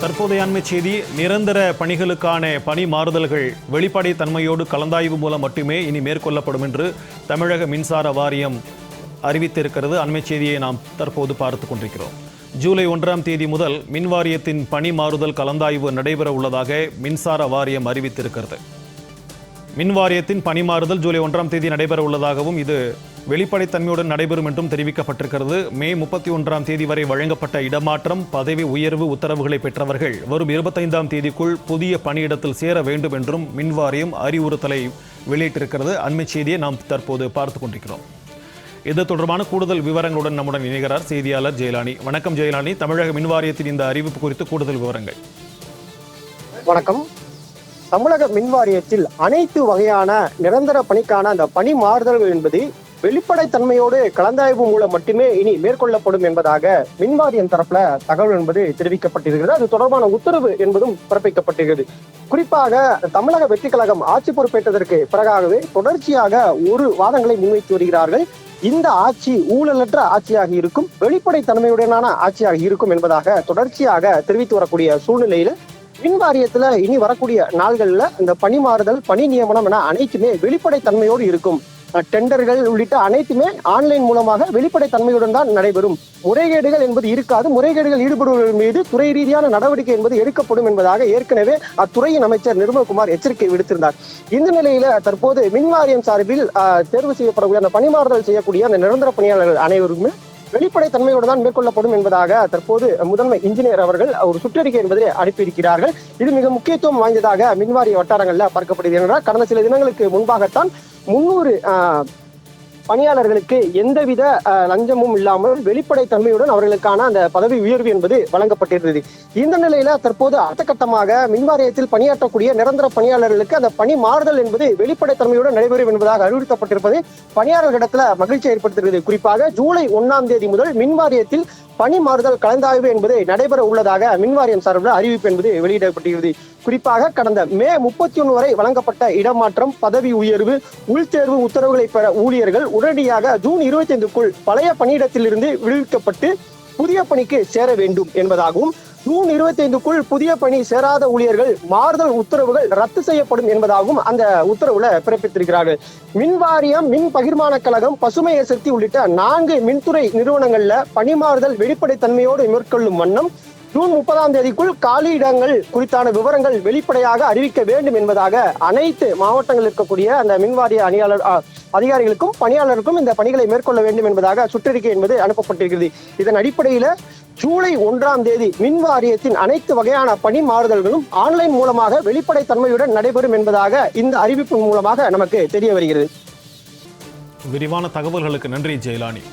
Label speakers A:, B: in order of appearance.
A: தற்போதைய அண்மை செய்தி. நிரந்தர பணிகளுக்கான பணி மாறுதல்கள் வெளிப்படை தன்மையோடு கலந்தாய்வு மூலம் மட்டுமே இனி மேற்கொள்ளப்படும் என்று தமிழக மின்சார வாரியம் அறிவித்திருக்கிறது. அண்மை செய்தியை நாம் தற்போது பார்த்து கொண்டிருக்கிறோம். ஜூலை 1ஆம் தேதி முதல் மின் வாரியத்தின் பணி மாறுதல் கலந்தாய்வு நடைபெற உள்ளதாக மின்சார வாரியம் அறிவித்திருக்கிறது. மின் வாரியத்தின் பணி மாறுதல் ஜூலை 1ஆம் தேதி நடைபெற உள்ளதாகவும் இது வெளிப்படைத்தன்மையுடன் நடைபெறும் என்றும் தெரிவிக்கப்பட்டிருக்கிறது. மே 31ஆம் தேதி வரை வழங்கப்பட்ட இடமாற்றம், பதவி உயர்வு உத்தரவுகளை பெற்றவர்கள் வரும் 25ஆம் தேதிக்குள் புதிய பணியிடத்தில் சேர வேண்டும் என்றும் மின் வாரியம் அறிவுறுத்தலை வெளியிட்டிருக்கிறது. அண்மை செய்தியை நாம் தற்போது பார்த்து கொண்டிருக்கிறோம். இது தொடர்பான கூடுதல் விவரங்களுடன் நம்முடன் இணைகிறார் செய்தியாளர் ஜெயலானி. வணக்கம் ஜெயலானி. தமிழக மின் வாரியத்தின் இந்த அறிவிப்பு குறித்து கூடுதல் விவரங்கள்.
B: வணக்கம். தமிழக மின் வாரியத்தில் அனைத்து வகையான நிரந்தர பணிக்கான அந்த பணி மாறுதல்கள் என்பது வெளிப்படைத்தன்மையோடு கலந்தாய்வு மூலம் மட்டுமே இனி மேற்கொள்ளப்படும் என்பதாக மின் வாரியம் தரப்புல தகவல் என்பது தெரிவிக்கப்பட்டிருக்கிறது. அது தொடர்பான உத்தரவு என்பதும் பிறப்பிக்கப்பட்டிருக்கிறது. குறிப்பாக தமிழக வெற்றி கழகம் ஆட்சி பொறுப்பேற்றதற்கு பிறகாகவே தொடர்ச்சியாக ஒரு வாதங்களை முன்வைத்து வருகிறார்கள். இந்த ஆட்சி ஊழலற்ற ஆட்சியாக இருக்கும், வெளிப்படைத்தன்மையுடனான ஆட்சியாக இருக்கும் என்பதாக தொடர்ச்சியாக தெரிவித்து வரக்கூடிய சூழ்நிலையில மின் வாரியத்துல இனி வரக்கூடிய நாள்கள்ல இந்த பணி மாறுதல், பணி நியமனம் என அனைத்துமே வெளிப்படைத்தன்மையோடு இருக்கும். டெண்டர்கள் உள்ளிட்ட அனைத்துமே ஆன்லைன் மூலமாக வெளிப்படைத்தன்மையுடன் தான் நடைபெறும். முறைகேடுகள் என்பது இருக்காது. முறைகேடுகள் ஈடுபடுவதன் மீது துறை ரீதியான நடவடிக்கை என்பது எடுக்கப்படும் என்பதாக ஏற்கனவே அத்துறையின் அமைச்சர் நிர்மல்குமார் எச்சரிக்கை விடுத்திருந்தார். இந்த நிலையில தற்போது மின் வாரியம் சார்பில் தேர்வு செய்யப்படக்கூடிய அந்த பணிமாறுதல் செய்யக்கூடிய அந்த நிரந்தர பணியாளர்கள் அனைவருமே வெளிப்படைத்தன்மையோடு தான் மேற்கொள்ளப்படும் என்பதாக தற்போது முதன்மை இன்ஜினியர் அவர்கள் ஒரு சுற்றறிக்கை என்பதை அனுப்பியிருக்கிறார்கள். இது மிக முக்கியத்துவம் வாய்ந்ததாக மின்வாரிய வட்டாரங்கள்ல பார்க்கப்படுகிறது. என்றால் கடந்த சில தினங்களுக்கு முன்பாகத்தான் 300 பணியாளர்களுக்கு எந்தவித லஞ்சமும் இல்லாமல் வெளிப்படைத்தன்மையுடன் அவர்களுக்கான அந்த பதவி உயர்வு என்பது வழங்கப்பட்டிருந்தது. இந்த நிலையில தற்போது அடுத்த கட்டமாக மின்வாரியத்தில் பணியாற்றக்கூடிய நிரந்தர பணியாளர்களுக்கு அந்த பணி மாறுதல் என்பது வெளிப்படைத்தன்மையுடன் நடைபெறும் என்பதாக அறிவுறுத்தப்பட்டிருப்பது பணியாளர்களிடத்துல மகிழ்ச்சி ஏற்படுத்துகிறது. குறிப்பாக ஜூலை 1ஆம் தேதி முதல் மின்வாரியத்தில் பணி மாறுதல் கலந்தாய்வு என்பது நடைபெற உள்ளதாக மின்வாரியம் சார்பில் அறிவிப்பு என்பது வெளியிடப்பட்டிருக்கிறது. குறிப்பாக கடந்த மே 31 வரை வழங்கப்பட்ட இடமாற்றம், பதவி உயர்வு, உள்தேர்வு உத்தரவுகளை பெற ஊழியர்கள் உடனடியாக ஜூன் 25க்குள் பழைய பணியிடத்திலிருந்து விடுவிக்கப்பட்டு புதிய பணிக்கு சேர வேண்டும் என்பதாகவும், ஜூன் 25க்குள் புதிய பணி சேராத ஊழியர்கள் மாறுதல் உத்தரவுகள் ரத்து செய்யப்படும் என்பதாகவும் அந்த உத்தரவுல பிறப்பித்திருக்கிறார்கள். மின் வாரியம், மின் பகிர்மான கழகம், பசுமை எரிசக்தி உள்ளிட்ட 4 மின்துறை நிறுவனங்கள்ல பணிமாறுதல் வெளிப்படைத்தன்மையோடு மேற்கொள்ளும் வண்ணம் ஜூன் 30ஆம் தேதிக்குள் காலி இடங்கள் குறித்தான விவரங்கள் வெளிப்படையாக அறிவிக்க வேண்டும் என்பதாக அனைத்து மாவட்டங்களில் இருக்கக்கூடிய அந்த மின்வாரிய அதிகாரிகளுக்கும் பணியாளருக்கும் இந்த பணிகளை மேற்கொள்ள வேண்டும் என்பதாக சுற்றறிக்கை என்பது அனுப்பப்பட்டிருக்கிறது. இதன் அடிப்படையில ஜூலை 1ஆம் தேதி மின் வாரியத்தின் அனைத்து வகையான பணி மாறுதல்களும் ஆன்லைன் மூலமாக வெளிப்படைத்தன்மையுடன் நடைபெறும் என்பதாக இந்த அறிவிப்பு மூலமாக நமக்கு தெரிய வருகிறது.
A: விரிவான தகவல்களுக்கு நன்றி ஜெயலானி.